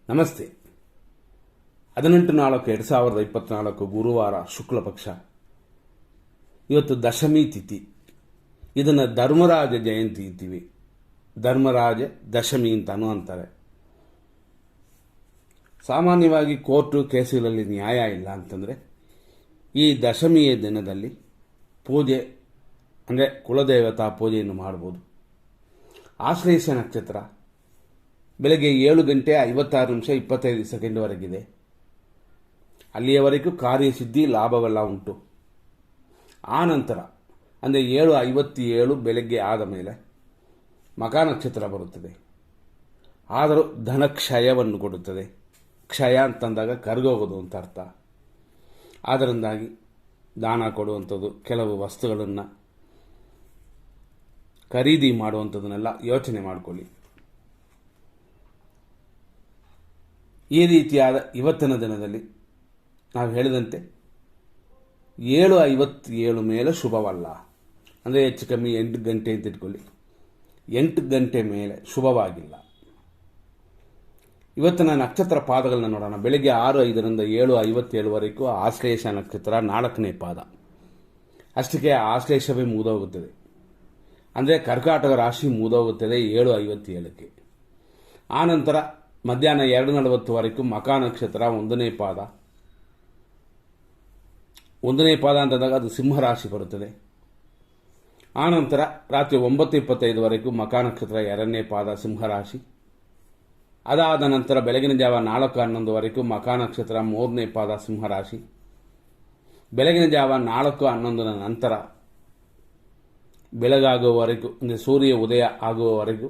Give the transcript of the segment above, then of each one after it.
ನಮಸ್ತೆ. 18-4-2024 ಗುರುವಾರ ಶುಕ್ಲ ಪಕ್ಷ. ಇವತ್ತು ದಶಮಿ ತಿಥಿ. ಇದನ್ನು ಧರ್ಮರಾಜ ಜಯಂತಿ ಅಂತೀವಿ. ಧರ್ಮರಾಜ ದಶಮಿ ಅಂತಾನೂ ಅಂತಾರೆ. ಸಾಮಾನ್ಯವಾಗಿ ಕೋರ್ಟು ಕೇಸುಗಳಲ್ಲಿ ನ್ಯಾಯ ಇಲ್ಲ ಅಂತಂದರೆ ಈ ದಶಮಿಯ ದಿನದಲ್ಲಿ ಪೂಜೆ ಅಂದರೆ ಕುಲದೇವತಾ ಪೂಜೆಯನ್ನು ಮಾಡ್ಬೋದು. ಆಶ್ಲೇಷ ನಕ್ಷತ್ರ ಬೆಳಗ್ಗೆ 7:56:25 ಅಲ್ಲಿಯವರೆಗೂ ಕಾರ್ಯಸಿದ್ಧಿ ಲಾಭವೆಲ್ಲ ಉಂಟು. ಆ ನಂತರ ಅಂದರೆ 7:57 ಬೆಳಗ್ಗೆ ಆದ ಮೇಲೆ ಮಖ ನಕ್ಷತ್ರ ಬರುತ್ತದೆ. ಆದರೂ ಧನಕ್ಷಯವನ್ನು ಕೊಡುತ್ತದೆ. ಕ್ಷಯ ಅಂತಂದಾಗ ಕರಗೋಗೋದು ಅಂತ ಅರ್ಥ. ಅದರಿಂದಾಗಿ ದಾನ ಕೊಡುವಂಥದ್ದು, ಕೆಲವು ವಸ್ತುಗಳನ್ನು ಖರೀದಿ ಮಾಡುವಂಥದ್ದನ್ನೆಲ್ಲ ಯೋಚನೆ ಮಾಡಿಕೊಳ್ಳಿ. ಈ ರೀತಿಯಾದ ಇವತ್ತಿನ ದಿನದಲ್ಲಿ ನಾವು ಹೇಳಿದಂತೆ 7:57 ಮೇಲೆ ಶುಭವಲ್ಲ. ಅಂದರೆ ಹೆಚ್ಚು ಕಮ್ಮಿ 8 ಗಂಟೆ ಅಂತ ಇಟ್ಕೊಳ್ಳಿ. 8 ಗಂಟೆ ಮೇಲೆ ಶುಭವಾಗಿಲ್ಲ. ಇವತ್ತಿನ ನಕ್ಷತ್ರ ಪಾದಗಳನ್ನ ನೋಡೋಣ. ಬೆಳಗ್ಗೆ 6:05-7:57 ಆಶ್ಲೇಷ ನಕ್ಷತ್ರ 4ನೇ ಪಾದ. ಅಷ್ಟಕ್ಕೆ ಆಶ್ಲೇಷವೇ ಮುಗಿದೋಗುತ್ತದೆ. ಅಂದರೆ ಕರ್ಕಾಟಕ ರಾಶಿ ಮುಗಿದೋಗುತ್ತದೆ 7:57. ಆನಂತರ ಮಧ್ಯಾಹ್ನ 2:40 ಮಖ ನಕ್ಷತ್ರ 1ನೇ ಪಾದ. 1ನೇ ಪಾದ ಅಂತಂದಾಗ ಅದು ಸಿಂಹರಾಶಿ ಬರುತ್ತದೆ. ಆನಂತರ ರಾತ್ರಿ 9:25 ಮಖ ನಕ್ಷತ್ರ 2ನೇ ಪಾದ ಸಿಂಹರಾಶಿ. ಅದಾದ ನಂತರ ಬೆಳಗಿನ ಜಾವ 4:11 ಮಖ ನಕ್ಷತ್ರ 3ನೇ ಪಾದ ಸಿಂಹರಾಶಿ. ಬೆಳಗಿನ ಜಾವ 4:11 ನಂತರ ಬೆಳಗಾಗುವವರೆಗೂ ಅಂದರೆ ಸೂರ್ಯ ಉದಯ ಆಗುವವರೆಗೂ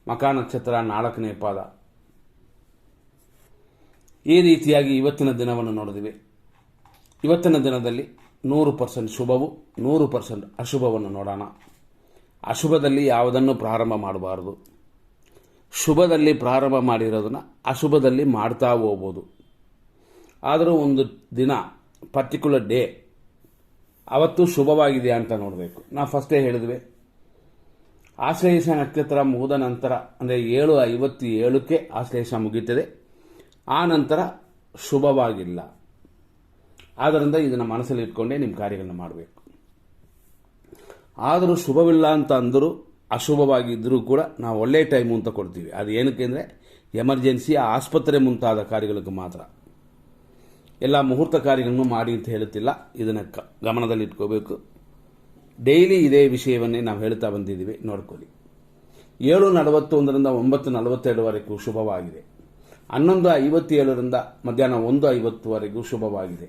ಮಖ ನಕ್ಷತ್ರ 4ನೇ ಪಾದ. ಈ ರೀತಿಯಾಗಿ ಇವತ್ತಿನ ದಿನವನ್ನು ನೋಡಿದಿವಿ. ಇವತ್ತಿನ ದಿನದಲ್ಲಿ 100% ಶುಭವು 100% ಅಶುಭವನ್ನು ನೋಡೋಣ. ಅಶುಭದಲ್ಲಿ ಯಾವುದನ್ನು ಪ್ರಾರಂಭ ಮಾಡಬಾರದು. ಶುಭದಲ್ಲಿ ಪ್ರಾರಂಭ ಮಾಡಿರೋದನ್ನು ಅಶುಭದಲ್ಲಿ ಮಾಡ್ತಾ ಹೋಗ್ಬೋದು. ಆದರೂ ಒಂದು ದಿನ ಪರ್ಟಿಕ್ಯುಲರ್ ಡೇ ಅವತ್ತು ಶುಭವಾಗಿದೆಯಾ ಅಂತ ನೋಡಬೇಕು. ನಾವು ಫಸ್ಟೇ ಹೇಳಿದ್ವಿ, ಆಶ್ಲೇಷ ನಕ್ಷತ್ರ ಮುಗಿದ ನಂತರ ಅಂದರೆ 7:57 ಆಶ್ಲೇಷ ಮುಗೀತದೆ. ಆ ನಂತರ ಶುಭವಾಗಿಲ್ಲ. ಆದ್ದರಿಂದ ಇದನ್ನು ಮನಸ್ಸಲ್ಲಿ ಇಟ್ಕೊಂಡೇ ನಿಮ್ಮ ಕಾರ್ಯಗಳನ್ನ ಮಾಡಬೇಕು. ಆದರೂ ಶುಭವಿಲ್ಲ ಅಂತ ಅಂದರೂ ಅಶುಭವಾಗಿದ್ದರೂ ಕೂಡ ನಾವು ಒಳ್ಳೆಯ ಟೈಮು ಅಂತ ಕೊಡ್ತೀವಿ. ಅದು ಏನಕ್ಕೆ ಅಂದರೆ ಎಮರ್ಜೆನ್ಸಿ, ಆಸ್ಪತ್ರೆ ಮುಂತಾದ ಕಾರ್ಯಗಳಿಗೆ ಮಾತ್ರ. ಎಲ್ಲ ಮುಹೂರ್ತ ಕಾರ್ಯಗಳನ್ನು ಮಾಡಿ ಅಂತ ಹೇಳುತ್ತಿಲ್ಲ. ಇದನ್ನು ಗಮನದಲ್ಲಿ ಇಟ್ಕೋಬೇಕು. ಡೈಲಿ ಇದೇ ವಿಷಯವನ್ನೇ ನಾವು ಹೇಳ್ತಾ ಬಂದಿದ್ದೀವಿ, ನೋಡ್ಕೊಳ್ಳಿ. 7:41-9:42 ಶುಭವಾಗಿದೆ. 11:57 ಮಧ್ಯಾಹ್ನ 1:50 ಶುಭವಾಗಿದೆ.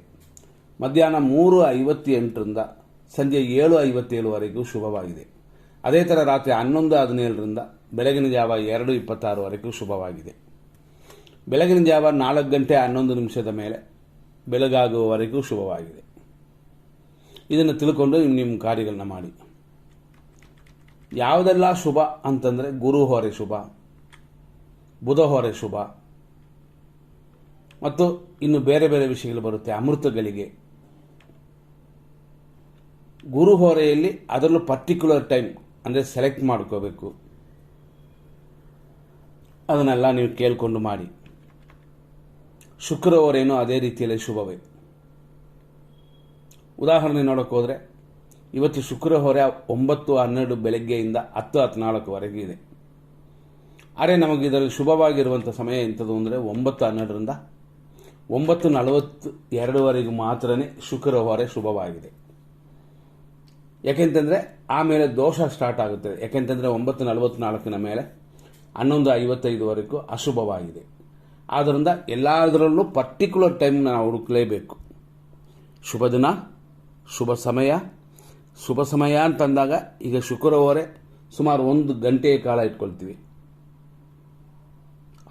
ಮಧ್ಯಾಹ್ನ 3:58 ಸಂಜೆ 7:57 ಶುಭವಾಗಿದೆ. ಅದೇ ಥರ ರಾತ್ರಿ 11:17 ಬೆಳಗಿನ ಜಾವ 2:26 ಶುಭವಾಗಿದೆ. ಬೆಳಗಿನ ಜಾವ 4:11 ಮೇಲೆ ಬೆಳಗಾಗುವವರೆಗೂ ಶುಭವಾಗಿದೆ. ಇದನ್ನು ತಿಳ್ಕೊಂಡು ನಿಮ್ಮ ಕಾರ್ಯಗಳನ್ನ ಮಾಡಿ. ಯಾವುದೆಲ್ಲ ಶುಭ ಅಂತಂದರೆ ಗುರು ಹೊರೆ ಶುಭ, ಬುಧ ಹೊರೆ ಶುಭ, ಮತ್ತು ಇನ್ನು ಬೇರೆ ಬೇರೆ ವಿಷಯಗಳು ಬರುತ್ತೆ. ಅಮೃತಗಳಿಗೆ ಗುರು ಹೊರೆಯಲ್ಲಿ ಅದರಲ್ಲೂ ಪರ್ಟಿಕ್ಯುಲರ್ ಟೈಮ್ ಅಂದರೆ ಸೆಲೆಕ್ಟ್ ಮಾಡ್ಕೋಬೇಕು. ಅದನ್ನೆಲ್ಲ ನೀವು ಕೇಳಿಕೊಂಡು ಮಾಡಿ. ಶುಕ್ರ ಹೊರೆಯೂ ಅದೇ ರೀತಿಯಲ್ಲಿ ಶುಭವೇ. ಉದಾಹರಣೆ ನೋಡೋಕೆ ಹೋದರೆ ಇವತ್ತು ಶುಕ್ರ ಹೊರೆ 9:12 ಬೆಳಗ್ಗೆಯಿಂದ 10:14 ಇದೆ. ಆದರೆ ನಮಗೆ ಇದರಲ್ಲಿ ಶುಭವಾಗಿರುವಂಥ ಸಮಯ ಎಂಥದ್ದು ಅಂದರೆ 9:12 9:42 ಮಾತ್ರನೇ ಶುಕ್ರ ಹೊರೆ ಶುಭವಾಗಿದೆ. ಯಾಕೆಂತಂದರೆ ಆಮೇಲೆ ದೋಷ ಸ್ಟಾರ್ಟ್ ಆಗುತ್ತದೆ. ಯಾಕೆಂತಂದರೆ 9:44 ಮೇಲೆ 11:55 ಅಶುಭವಾಗಿದೆ. ಆದ್ದರಿಂದ ಎಲ್ಲದರಲ್ಲೂ ಪರ್ಟಿಕ್ಯುಲರ್ ಟೈಮ್ ನಾವು ಹುಡುಕಲೇಬೇಕು. ಶುಭ ದಿನ, ಶುಭ ಸಮಯ ಅಂತಂದಾಗ ಈಗ ಶುಕ್ರ ಹೊರೆ ಸುಮಾರು 1 ಗಂಟೆಯ ಕಾಲ ಇಟ್ಕೊಳ್ತೀವಿ.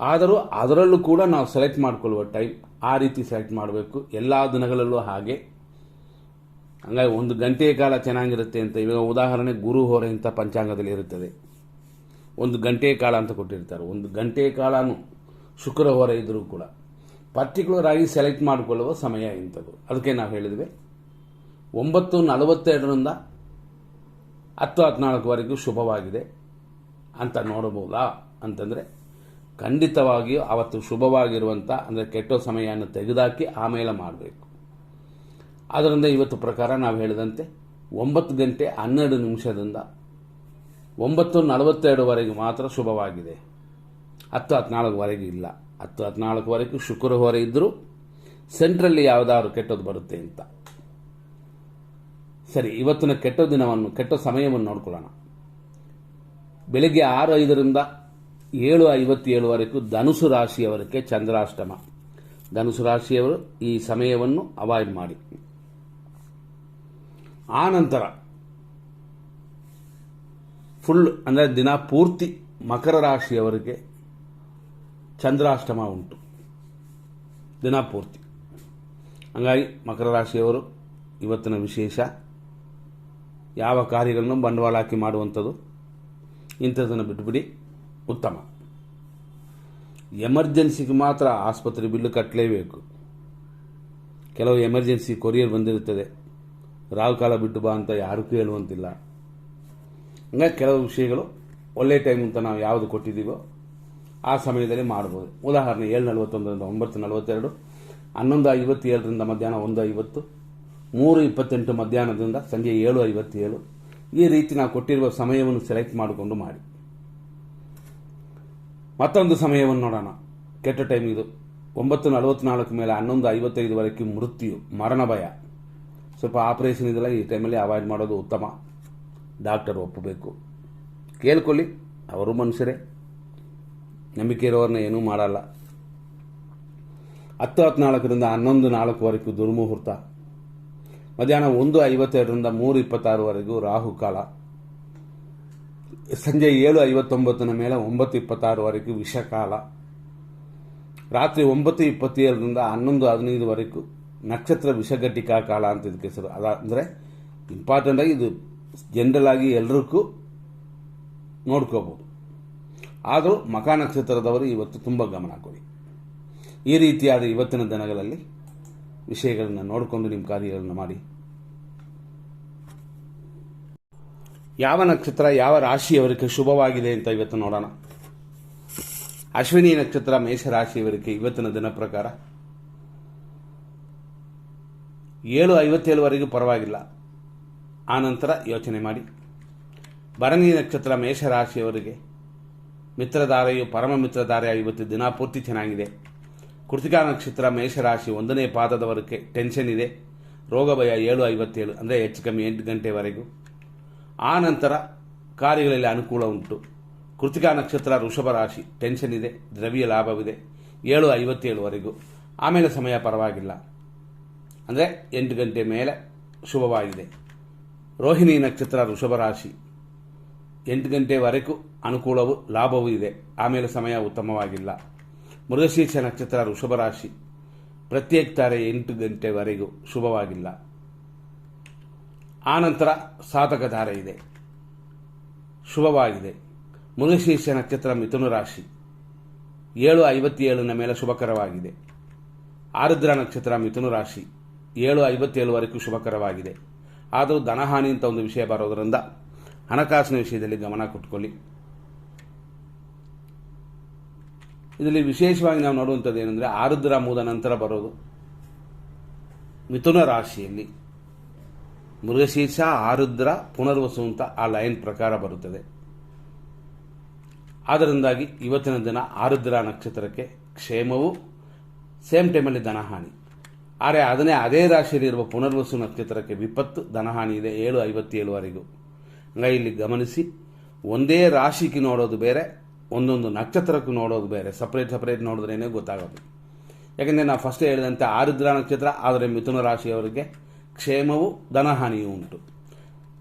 ಆದರೂ ಅದರಲ್ಲೂ ಕೂಡ ನಾವು ಸೆಲೆಕ್ಟ್ ಮಾಡಿಕೊಳ್ಳುವ ಟೈಮ್ ಆ ರೀತಿ ಸೆಲೆಕ್ಟ್ ಮಾಡಬೇಕು. ಎಲ್ಲ ದಿನಗಳಲ್ಲೂ ಹಾಗೆ. ಹಂಗಾಗಿ 1 ಗಂಟೆಯ ಕಾಲ ಚೆನ್ನಾಗಿರುತ್ತೆ ಅಂತ. ಇವಾಗ ಉದಾಹರಣೆ ಗುರು ಹೊರೆ ಅಂತ ಪಂಚಾಂಗದಲ್ಲಿ ಇರುತ್ತದೆ. 1 ಗಂಟೆಯ ಕಾಲ ಅಂತ ಕೊಟ್ಟಿರ್ತಾರೆ. 1 ಗಂಟೆಯ ಕಾಲನೂ ಶುಕ್ರ ಹೊರೆ ಇದ್ದರೂ ಕೂಡ ಪರ್ಟಿಕ್ಯುಲರ್ ಆಗಿ ಸೆಲೆಕ್ಟ್ ಮಾಡಿಕೊಳ್ಳುವ ಸಮಯ ಇಂಥದ್ದು. ಅದಕ್ಕೆ ನಾವು ಹೇಳಿದ್ವಿ 9:42 10:14 ಶುಭವಾಗಿದೆ ಅಂತ ನೋಡಬಹುದಾ ಅಂತಂದರೆ ಖಂಡಿತವಾಗಿಯೂ ಅವತ್ತು ಶುಭವಾಗಿರುವಂಥ ಅಂದರೆ ಕೆಟ್ಟ ಸಮಯವನ್ನು ತೆಗೆದುಹಾಕಿ ಆಮೇಲೆ ಮಾಡಬೇಕು. ಆದ್ದರಿಂದ ಇವತ್ತು ಪ್ರಕಾರ ನಾವು ಹೇಳಿದಂತೆ 9 ಗಂಟೆ 12 ನಿಮಿಷದಿಂದ 9:42ವರೆಗೆ ಮಾತ್ರ ಶುಭವಾಗಿದೆ. 10:14ವರೆಗೆ ಇಲ್ಲ. 10:14ವರೆಗೂ ಶುಕ್ರ ಹೊರೆ ಇದ್ದರೂ ಸೆಂಟ್ರಲ್ಲಿ ಯಾವುದಾದ್ರು ಕೆಟ್ಟದ್ದು ಬರುತ್ತೆ ಅಂತ. ಸರಿ, ಇವತ್ತಿನ ಕೆಟ್ಟ ಸಮಯವನ್ನು ನೋಡ್ಕೊಳ್ಳೋಣ. ಬೆಳಿಗ್ಗೆ 6:05ರಿಂದ 7:57ವರೆಗೂ ಧನುಸು ರಾಶಿಯವರಿಗೆ ಚಂದ್ರಾಷ್ಟಮ. ಧನುಸು ರಾಶಿಯವರು ಈ ಸಮಯವನ್ನು ಅವಾಯ್ಡ್ ಮಾಡಿ. ಆ ನಂತರ ಫುಲ್ ಅಂದರೆ ದಿನ ಪೂರ್ತಿ ಮಕರ ರಾಶಿಯವರಿಗೆ ಚಂದ್ರಾಷ್ಟಮ ಉಂಟು ದಿನ ಪೂರ್ತಿ. ಹಂಗಾಗಿ ಮಕರ ರಾಶಿಯವರು ಇವತ್ತಿನ ವಿಶೇಷ ಯಾವ ಕಾರ್ಯಗಳನ್ನು ಬಂಡವಾಳ ಹಾಕಿ ಮಾಡುವಂಥದ್ದು ಇಂಥದ್ದನ್ನು ಬಿಟ್ಟುಬಿಡಿ, ಉತ್ತಮ. ಎಮರ್ಜೆನ್ಸಿಗೆ ಮಾತ್ರ ಆಸ್ಪತ್ರೆ ಬಿಲ್ಲು ಕಟ್ಟಲೇಬೇಕು. ಕೆಲವು ಎಮರ್ಜೆನ್ಸಿ ಕೊರಿಯರ್ ಬಂದಿರುತ್ತದೆ, ರಾವು ಕಾಲ ಬಿಟ್ಟು ಬಾ ಅಂತ ಯಾರೂ ಕೇಳುವಂತಿಲ್ಲ. ಹಂಗಾಗಿ ಕೆಲವು ವಿಷಯಗಳು ಒಳ್ಳೆ ಟೈಮ್ ಅಂತ ನಾವು ಯಾವುದು ಕೊಟ್ಟಿದ್ದೀವೋ ಆ ಸಮಯದಲ್ಲಿ ಮಾಡ್ಬೋದು. ಉದಾಹರಣೆ 7:41ರಿಂದ 9:42, 11:57ರಿಂದ ಮಧ್ಯಾಹ್ನ 1:50, 3:28 ಮಧ್ಯಾಹ್ನದಿಂದ ಸಂಜೆ 7:57. ಈ ರೀತಿ ನಾವು ಕೊಟ್ಟಿರುವ ಸಮಯವನ್ನು ಸೆಲೆಕ್ಟ್ ಮಾಡಿಕೊಂಡು ಮಾಡಿ. ಮತ್ತೊಂದು ಸಮಯವನ್ನು ನೋಡೋಣ. ಕೆಟ್ಟ ಟೈಮ್ ಇದು. 9:44 ಮೇಲೆ 11:55ವರೆಗೆ ಮೃತ್ಯು, ಮರಣ ಭಯ. ಸ್ವಲ್ಪ ಆಪರೇಷನ್ ಇದೆಲ್ಲ ಈ ಟೈಮಲ್ಲಿ ಅವಾಯ್ಡ್ ಮಾಡೋದು ಉತ್ತಮ. ಡಾಕ್ಟರ್ ಒಪ್ಪಬೇಕು, ಕೇಳ್ಕೊಳ್ಳಿ. ಅವರು ಮನುಷ್ಯರೇ, ನಂಬಿಕೆ ಇರೋರನ್ನ ಏನೂ ಮಾಡಲ್ಲ. 10:14ರಿಂದ 11:04ವರೆಗೂ ದುರ್ಮುಹೂರ್ತ. ಮಧ್ಯಾಹ್ನ 1:52ರಿಂದ 3:26ವರೆಗೂ ರಾಹುಕಾಲ. ಸಂಜೆ 7:59 ಮೇಲೆ 9:26ವರೆಗೂ ವಿಷಕಾಲ. ರಾತ್ರಿ 9:27ರಿಂದ 11:15ವರೆಗೂ ನಕ್ಷತ್ರ ವಿಷಘಟಿಕಾ ಕಾಲ ಅಂತ ಇದಕ್ಕೆ ಹೆಸರು. ಅಂದರೆ ಇಂಪಾರ್ಟೆಂಟ್ ಆಗಿ ಇದು ಜನರಲ್ ಆಗಿ ಎಲ್ಲರಿಗೂ ನೋಡ್ಕೋಬಹುದು. ಆದರೂ ಮಖ ನಕ್ಷತ್ರದವರು ಇವತ್ತು ತುಂಬ ಗಮನ ಕೊಡಿ. ಈ ರೀತಿಯಾದ ಇವತ್ತಿನ ದಿನಗಳಲ್ಲಿ ವಿಷಯಗಳನ್ನು ನೋಡಿಕೊಂಡು ನಿಮ್ಮ ಕಾರ್ಯಗಳನ್ನು ಮಾಡಿ. ಯಾವ ನಕ್ಷತ್ರ ಯಾವ ರಾಶಿಯವರಿಗೆ ಶುಭವಾಗಿದೆ ಅಂತ ಇವತ್ತು ನೋಡೋಣ. ಅಶ್ವಿನಿ ನಕ್ಷತ್ರ ಮೇಷರಾಶಿಯವರಿಗೆ ಇವತ್ತಿನ ದಿನ ಪ್ರಕಾರ 7:57ವರೆಗೂ ಪರವಾಗಿಲ್ಲ. ಆ ನಂತರ ಯೋಚನೆ ಮಾಡಿ. ಭರಣಿ ನಕ್ಷತ್ರ ಮೇಷರಾಶಿಯವರಿಗೆ ಮಿತ್ರಧಾರೆಯು ಪರಮ ಮಿತ್ರಧಾರೆಯ ಇವತ್ತು ದಿನ ಪೂರ್ತಿ ಚೆನ್ನಾಗಿದೆ. ಕೃತಿಕಾ ನಕ್ಷತ್ರ ಮೇಷರಾಶಿ 1ನೇ ಪಾದದವರೆಗೆ ಟೆನ್ಷನ್ ಇದೆ. ರೋಗ ಭಯ 7:57 ಅಂದರೆ ಹೆಚ್ಚು ಕಮ್ಮಿ 8 ಗಂಟೆವರೆಗೂ. ಆ ನಂತರ ಕಾರ್ಯಗಳಲ್ಲಿ ಅನುಕೂಲ ಉಂಟು. ಕೃತಿಕಾ ನಕ್ಷತ್ರ ವೃಷಭ ರಾಶಿ ಟೆನ್ಷನ್ ಇದೆ, ದ್ರವ್ಯ ಲಾಭವಿದೆ 7:57ವರೆಗೂ. ಆಮೇಲೆ ಸಮಯ ಪರವಾಗಿಲ್ಲ, ಅಂದರೆ 8 ಗಂಟೆ ಮೇಲೆ ಶುಭವಾಗಿದೆ. ರೋಹಿಣಿ ನಕ್ಷತ್ರ ವೃಷಭ ರಾಶಿ 8 ಗಂಟೆವರೆಗೂ ಅನುಕೂಲವು ಲಾಭವೂ ಇದೆ, ಆಮೇಲೆ ಸಮಯ ಉತ್ತಮವಾಗಿಲ್ಲ. ಮೃಗಶೀರ್ಷ ನಕ್ಷತ್ರ ವೃಷಭ ರಾಶಿ ಪ್ರತ್ಯೇಕ ತಾರೆ 8 ಗಂಟೆವರೆಗೂ ಶುಭವಾಗಿಲ್ಲ. ಆನಂತರ ಸಾಧಕ ಧಾರೆ ಇದೆ, ಶುಭವಾಗಿದೆ. ಮೃಗಶೀರ್ಷ ನಕ್ಷತ್ರ ಮಿಥುನ ರಾಶಿ 7:57 ಮೇಲೆ ಶುಭಕರವಾಗಿದೆ. ಆರುದ್ರ ನಕ್ಷತ್ರ ಮಿಥುನ ರಾಶಿ 7:57ವರೆಗೂ ಶುಭಕರವಾಗಿದೆ. ಆದರೂ ಧನಹಾನಿ ಅಂತ ಒಂದು ವಿಷಯ ಬರೋದರಿಂದ ಹಣಕಾಸಿನ ವಿಷಯದಲ್ಲಿ ಗಮನ ಕೊಟ್ಕೊಳ್ಳಿ. ಇದರಲ್ಲಿ ವಿಶೇಷವಾಗಿ ನಾವು ನೋಡುವಂಥದ್ದು ಏನಂದರೆ ಆರುದ್ರ ಮೂದ ನಂತರ ಬರೋದು ಮಿಥುನ ರಾಶಿಯಲ್ಲಿ ಮೃಗಶೀರ್ಷ ಆರುದ್ರ ಪುನರ್ವಸು ಅಂತ ಆ ಲೈನ್ ಪ್ರಕಾರ ಬರುತ್ತದೆ. ಆದ್ದರಿಂದಾಗಿ ಇವತ್ತಿನ ದಿನ ಆರುದ್ರ ನಕ್ಷತ್ರಕ್ಕೆ ಕ್ಷೇಮವು, ಸೇಮ್ ಟೈಮಲ್ಲಿ ಧನಹಾನಿ. ಆದರೆ ಅದೇ ರಾಶಿಯಲ್ಲಿರುವ ಪುನರ್ವಸು ನಕ್ಷತ್ರಕ್ಕೆ ವಿಪತ್ತು, ಧನಹಾನಿ ಇದೆ 7:57ವರೆಗೂ. ಹಂಗಾಗಿ ಇಲ್ಲಿ ಗಮನಿಸಿ, ಒಂದೇ ರಾಶಿಗೆ ನೋಡೋದು ಬೇರೆ, ಒಂದೊಂದು ನಕ್ಷತ್ರಕ್ಕೂ ನೋಡೋದು ಬೇರೆ. ಸಪ್ರೇಟ್ ನೋಡಿದ್ರೇ ಗೊತ್ತಾಗೋದು. ಯಾಕೆಂದರೆ ನಾವು ಫಸ್ಟ್ ಹೇಳಿದಂತೆ ಆರುದ್ರ ನಕ್ಷತ್ರ, ಆದರೆ ಮಿಥುನ ರಾಶಿಯವರಿಗೆ ಕ್ಷೇಮವು ಧನಹಾನಿಯೂ ಉಂಟು.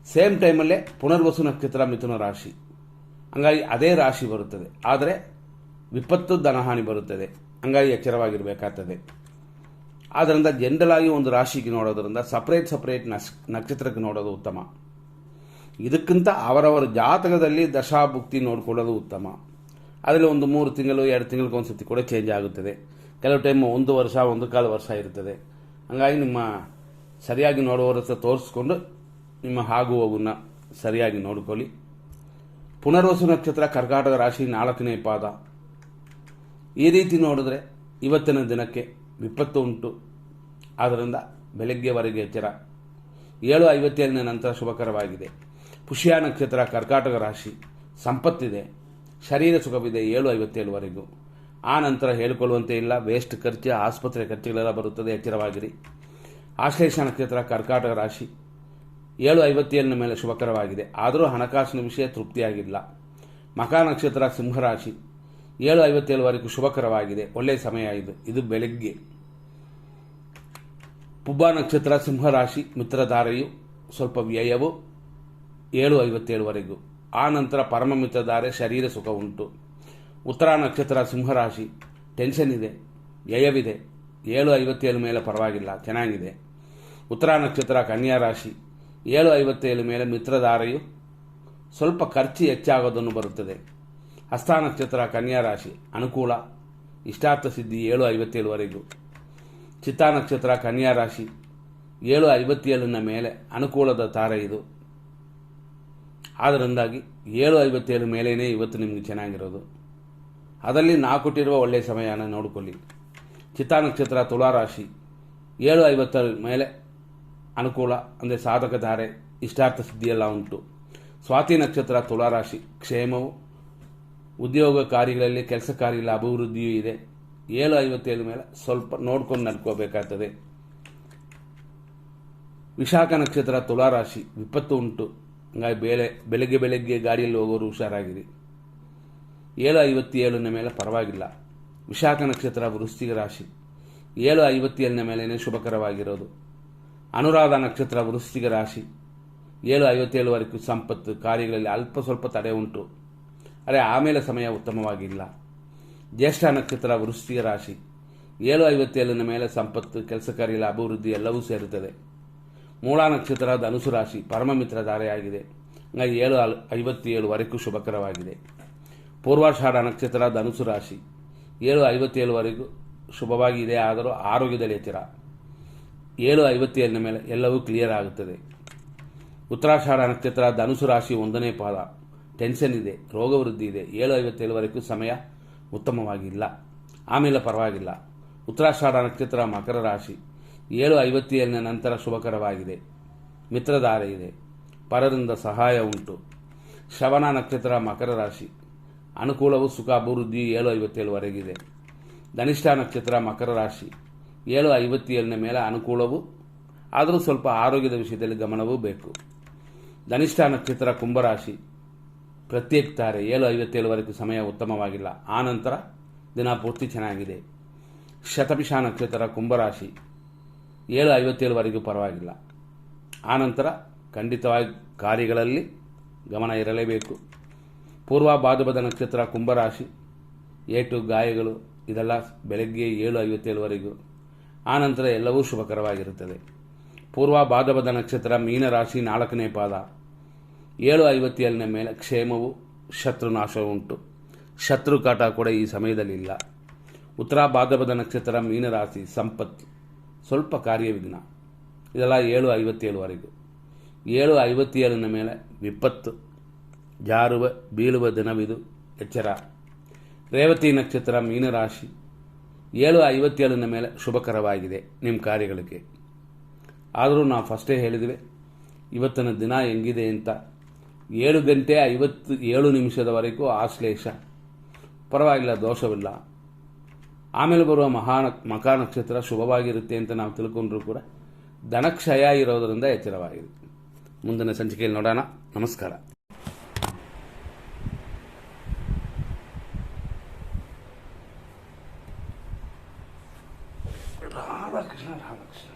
ಸೇಮ್ ಟೈಮಲ್ಲೇ ಪುನರ್ವಸು ನಕ್ಷತ್ರ ಮಿಥುನ ರಾಶಿ, ಹಂಗಾಗಿ ಅದೇ ರಾಶಿ ಬರುತ್ತದೆ, ಆದರೆ ವಿಪತ್ತು ಧನಹಾನಿ ಬರುತ್ತದೆ. ಹಂಗಾಗಿ ಎಚ್ಚರವಾಗಿರಬೇಕಾಗ್ತದೆ. ಆದ್ದರಿಂದ ಜನರಲ್ ಆಗಿ ಒಂದು ರಾಶಿಗೆ ನೋಡೋದ್ರಿಂದ ಸಪ್ರೇಟ್ ನಕ್ಷತ್ರಕ್ಕೆ ನೋಡೋದು ಉತ್ತಮ. ಇದಕ್ಕಿಂತ ಅವರವರ ಜಾತಕದಲ್ಲಿ ದಶಾಭುಕ್ತಿ ನೋಡಿಕೊಳ್ಳೋದು ಉತ್ತಮ. ಅದರಲ್ಲಿ ಒಂದು 3 ತಿಂಗಳು 2 ತಿಂಗಳಿಗೊಂದು ಸತಿ ಕೂಡ ಚೇಂಜ್ ಆಗುತ್ತದೆ. ಕೆಲವು ಟೈಮ್ 1 ವರ್ಷ 1.25 ವರ್ಷ ಇರ್ತದೆ. ಹಂಗಾಗಿ ನಿಮ್ಮ ಸರಿಯಾಗಿ ನೋಡುವವರ ಹತ್ರ ತೋರಿಸ್ಕೊಂಡು ನಿಮ್ಮ ಆಗು ಹೋಗುನ್ನ ಸರಿಯಾಗಿ ನೋಡ್ಕೊಳ್ಳಿ. ಪುನರ್ವಸು ನಕ್ಷತ್ರ ಕರ್ಕಾಟಕ ರಾಶಿ 4ನೇ ಪಾದ ಈ ರೀತಿ ನೋಡಿದ್ರೆ ಇವತ್ತಿನ ದಿನಕ್ಕೆ ವಿಪತ್ತು ಉಂಟು. ಆದ್ದರಿಂದ ಬೆಳಗ್ಗೆವರೆಗೆ ಎಚ್ಚರ. 7:57 ನಂತರ ಶುಭಕರವಾಗಿದೆ. ಪುಷ್ಯ ನಕ್ಷತ್ರ, ಕರ್ಕಾಟಕ ರಾಶಿ, ಸಂಪತ್ತಿದೆ, ಶರೀರ ಸುಖವಿದೆ 7:57ವರೆಗೂ. ಆ ನಂತರ ಹೇಳಿಕೊಳ್ಳುವಂತೆ ಇಲ್ಲ. ವೇಸ್ಟ್ ಖರ್ಚು, ಆಸ್ಪತ್ರೆ ಖರ್ಚುಗಳೆಲ್ಲ ಬರುತ್ತದೆ, ಎಚ್ಚರವಾಗಿರಿ. ಆಶ್ಲೇಷ ನಕ್ಷತ್ರ, ಕರ್ಕಾಟಕ ರಾಶಿ, 7:57 ಮೇಲೆ ಶುಭಕರವಾಗಿದೆ. ಆದರೂ ಹಣಕಾಸಿನ ವಿಷಯ ತೃಪ್ತಿಯಾಗಿಲ್ಲ. ಮಖ ನಕ್ಷತ್ರ, ಸಿಂಹರಾಶಿ, 7:57ವರೆಗೂ ಶುಭಕರವಾಗಿದೆ. ಒಳ್ಳೆಯ ಸಮಯ ಇದು ಬೆಳಗ್ಗೆ. ಪುಬ್ಬ ನಕ್ಷತ್ರ, ಸಿಂಹರಾಶಿ, ಮಿತ್ರಧಾರೆಯು ಸ್ವಲ್ಪ ವ್ಯಯವು 7:57ವರೆಗೂ. ಆ ನಂತರ ಪರಮ ಮಿತ್ರಧಾರೆ, ಶರೀರ ಸುಖ ಉಂಟು. ಉತ್ತರ ನಕ್ಷತ್ರ, ಸಿಂಹರಾಶಿ, ಟೆನ್ಷನ್ ಇದೆ, ವ್ಯಯವಿದೆ. 7:57 ಮೇಲೆ ಪರವಾಗಿಲ್ಲ, ಚೆನ್ನಾಗಿದೆ. ಉತ್ತರ ನಕ್ಷತ್ರ, ಕನ್ಯಾ ರಾಶಿ, 7:57 ಮೇಲೆ ಮಿತ್ರಧಾರೆಯು ಸ್ವಲ್ಪ ಖರ್ಚು ಹೆಚ್ಚಾಗೋದನ್ನು ಬರುತ್ತದೆ. ಹಸ್ತ ನಕ್ಷತ್ರ, ಕನ್ಯಾ ರಾಶಿ, ಅನುಕೂಲ, ಇಷ್ಟಾರ್ಥ ಸಿದ್ಧಿ 7:57ವರೆಗೂ. ಚಿತ್ತಾ ನಕ್ಷತ್ರ, ಕನ್ಯಾ ರಾಶಿ, 7:57 ಮೇಲೆ ಅನುಕೂಲದ ತಾರೆ ಇದು. ಆದ್ದರಿಂದಾಗಿ 7:57 ಮೇಲೇ ಇವತ್ತು ನಿಮಗೆ ಚೆನ್ನಾಗಿರೋದು. ಅದರಲ್ಲಿ ನಾವು ಕೊಟ್ಟಿರುವ ಒಳ್ಳೆಯ ಸಮಯನ ನೋಡಿಕೊಳ್ಳಿ. ಚಿತ್ತಾ ನಕ್ಷತ್ರ, ತುಲಾರಾಶಿ, 7:50 ಮೇಲೆ ಅನುಕೂಲ, ಅಂದರೆ ಸಾಧಕ ಧಾರೆ, ಇಷ್ಟಾರ್ಥ ಸಿದ್ಧಿಯೆಲ್ಲ ಉಂಟು. ಸ್ವಾತಿ ನಕ್ಷತ್ರ, ತುಲಾರಾಶಿ, ಕ್ಷೇಮವು, ಉದ್ಯೋಗ ಕಾರ್ಯಗಳಲ್ಲಿ ಕೆಲಸ ಕಾರ್ಯಗಳ ಅಭಿವೃದ್ಧಿಯೂ ಇದೆ. 7:57 ಮೇಲೆ ಸ್ವಲ್ಪ ನೋಡ್ಕೊಂಡು ನಡ್ಕೋಬೇಕಾಗ್ತದೆ. ವಿಶಾಖ ನಕ್ಷತ್ರ, ತುಲಾರಾಶಿ, ವಿಪತ್ತು ಉಂಟು. ಹಂಗಾಗಿ ಬೆಳಗ್ಗೆ ಗಾಡಿಯಲ್ಲಿ ಹೋಗೋರು ಹುಷಾರಾಗಿರಿ. 7:57 ಮೇಲೆ ಪರವಾಗಿಲ್ಲ. ವಿಶಾಖ ನಕ್ಷತ್ರ, ವೃಶ್ಚಿಕ ರಾಶಿ, 7:57 ಮೇಲೇ ಶುಭಕರವಾಗಿರೋದು. ಅನುರಾಧ ನಕ್ಷತ್ರ, ವೃಶ್ಚಿಕ ರಾಶಿ, 7:57ವರೆಗೂ ಸಂಪತ್ತು ಕಾರ್ಯಗಳಲ್ಲಿ ಅಲ್ಪ ಸ್ವಲ್ಪ ತಡೆ ಉಂಟು. ಅರೆ ಆಮೇಲೆ ಸಮಯ ಉತ್ತಮವಾಗಿಲ್ಲ. ಜ್ಯೇಷ್ಠ ನಕ್ಷತ್ರ, ವೃಶ್ಚಿಕ ರಾಶಿ, 7:57 ಮೇಲೆ ಸಂಪತ್ತು, ಕೆಲಸ ಕಾರ್ಯಗಳ ಅಭಿವೃದ್ಧಿ ಎಲ್ಲವೂ ಸೇರುತ್ತದೆ. ಮೂಲ ನಕ್ಷತ್ರ, ಧನುಸು ರಾಶಿ, ಪರಮ ಮಿತ್ರ ಧಾರೆಯಾಗಿದೆ. ಹಂಗಾಗಿ 7:57ವರೆಗೂ ಶುಭಕರವಾಗಿದೆ. ಪೂರ್ವಾಷಾಢ ನಕ್ಷತ್ರ, ಧನುಸು ರಾಶಿ, 7:57ವರೆಗೂ ಶುಭವಾಗಿದೆ. ಆದರೂ ಆರೋಗ್ಯದಲ್ಲಿ ಎಚ್ಚರ. 7:57 ಮೇಲೆ ಎಲ್ಲವೂ ಕ್ಲಿಯರ್ ಆಗುತ್ತದೆ. ಉತ್ತರಾಷಾಢ ನಕ್ಷತ್ರ, ಧನುಸು ರಾಶಿ, 1ನೇ ಪಾದ, ಟೆನ್ಷನ್ ಇದೆ, ರೋಗ ವೃದ್ಧಿ ಇದೆ. 7:57ವರೆಗೂ ಸಮಯ ಉತ್ತಮವಾಗಿಲ್ಲ, ಆಮೇಲೆ ಪರವಾಗಿಲ್ಲ. ಉತ್ತರಾಷಾಢ ನಕ್ಷತ್ರ, ಮಕರ ರಾಶಿ, 7:57 ನಂತರ ಶುಭಕರವಾಗಿದೆ. ಮಿತ್ರಧಾರೆ ಇದೆ, ಪರರಿಂದ ಸಹಾಯ ಉಂಟು. ಶ್ರವಣ ನಕ್ಷತ್ರ, ಮಕರ ರಾಶಿ, ಅನುಕೂಲವು, ಸುಖ, ಅಭಿವೃದ್ಧಿ 7:57ವರೆಗಿದೆ. ಧನಿಷ್ಠ ನಕ್ಷತ್ರ, ಮಕರ ರಾಶಿ, 7:57 ಮೇಲೆ ಅನುಕೂಲವು, ಆದರೂ ಸ್ವಲ್ಪ ಆರೋಗ್ಯದ ವಿಷಯದಲ್ಲಿ ಗಮನವೂ ಬೇಕು. ಧನಿಷ್ಠ ನಕ್ಷತ್ರ, ಕುಂಭರಾಶಿ, ಪ್ರತ್ಯೇಕ ತಾರೆ, 7:57ವರೆಗೂ ಸಮಯ ಉತ್ತಮವಾಗಿಲ್ಲ. ಆ ನಂತರ ದಿನ ಪೂರ್ತಿ ಚೆನ್ನಾಗಿದೆ. ಶತಭಿಷ ನಕ್ಷತ್ರ, ಕುಂಭರಾಶಿ, 7:57ವರೆಗೂ ಪರವಾಗಿಲ್ಲ. ಆ ನಂತರ ಖಂಡಿತವಾಗಿ ಕಾರ್ಯಗಳಲ್ಲಿ ಗಮನ ಇರಲೇಬೇಕು. ಪೂರ್ವ ಭಾದ್ರಪದ ನಕ್ಷತ್ರ, ಕುಂಭರಾಶಿ, ಏಟು ಗಾಯಗಳು ಇದೆಲ್ಲ ಬೆಳಗ್ಗೆ 7:57ವರೆಗೂ. ಆ ನಂತರ ಎಲ್ಲವೂ ಶುಭಕರವಾಗಿರುತ್ತದೆ. ಪೂರ್ವ ಭಾದ್ರಪದ ನಕ್ಷತ್ರ, ಮೀನರಾಶಿ, 4ನೇ ಪಾದ, 7:57 ಮೇಲೆ ಕ್ಷೇಮವು, ಶತ್ರುನಾಶ ಉಂಟು. ಶತ್ರು ಕಾಟ ಕೂಡ ಈ ಸಮಯದಲ್ಲಿ ಇಲ್ಲ. ಉತ್ತರ ಭಾದ್ರಪದ ನಕ್ಷತ್ರ, ಮೀನರಾಶಿ, ಸಂಪತ್ತು, ಸ್ವಲ್ಪ ಕಾರ್ಯವಿಘ್ನ, ಇದೆಲ್ಲ 7:57ವರೆಗೂ. 7:57 ಮೇಲೆ ವಿಪತ್ತು, ಜಾರುವ ಬೀಳುವ ದಿನವಿದು, ಎಚ್ಚರ. ರೇವತಿ ನಕ್ಷತ್ರ, ಮೀನರಾಶಿ, 7:57 ಮೇಲೆ ಶುಭಕರವಾಗಿದೆ ನಿಮ್ಮ ಕಾರ್ಯಗಳಿಗೆ. ಆದರೂ ನಾವು ಫಸ್ಟೇ ಹೇಳಿದ್ವಿ ಇವತ್ತಿನ ದಿನ ಹೆಂಗಿದೆ ಅಂತ. 7:57 ಆಶ್ಲೇಷ, ಪರವಾಗಿಲ್ಲ, ದೋಷವಿಲ್ಲ. ಆಮೇಲೆ ಬರುವ ಮಖ ನಕ್ಷತ್ರ ಶುಭವಾಗಿರುತ್ತೆ ಅಂತ ನಾವು ತಿಳ್ಕೊಂಡ್ರೂ ಕೂಡ ಧನಕ್ಷಯ ಇರೋದರಿಂದ ಎಚ್ಚರವಾಗಿದೆ. ಮುಂದಿನ ಸಂಚಿಕೆಯಲ್ಲಿ ನೋಡೋಣ. ನಮಸ್ಕಾರ. ರಾಧಾಕೃಷ್ಣ ರಾಧಾಕೃಷ್ಣ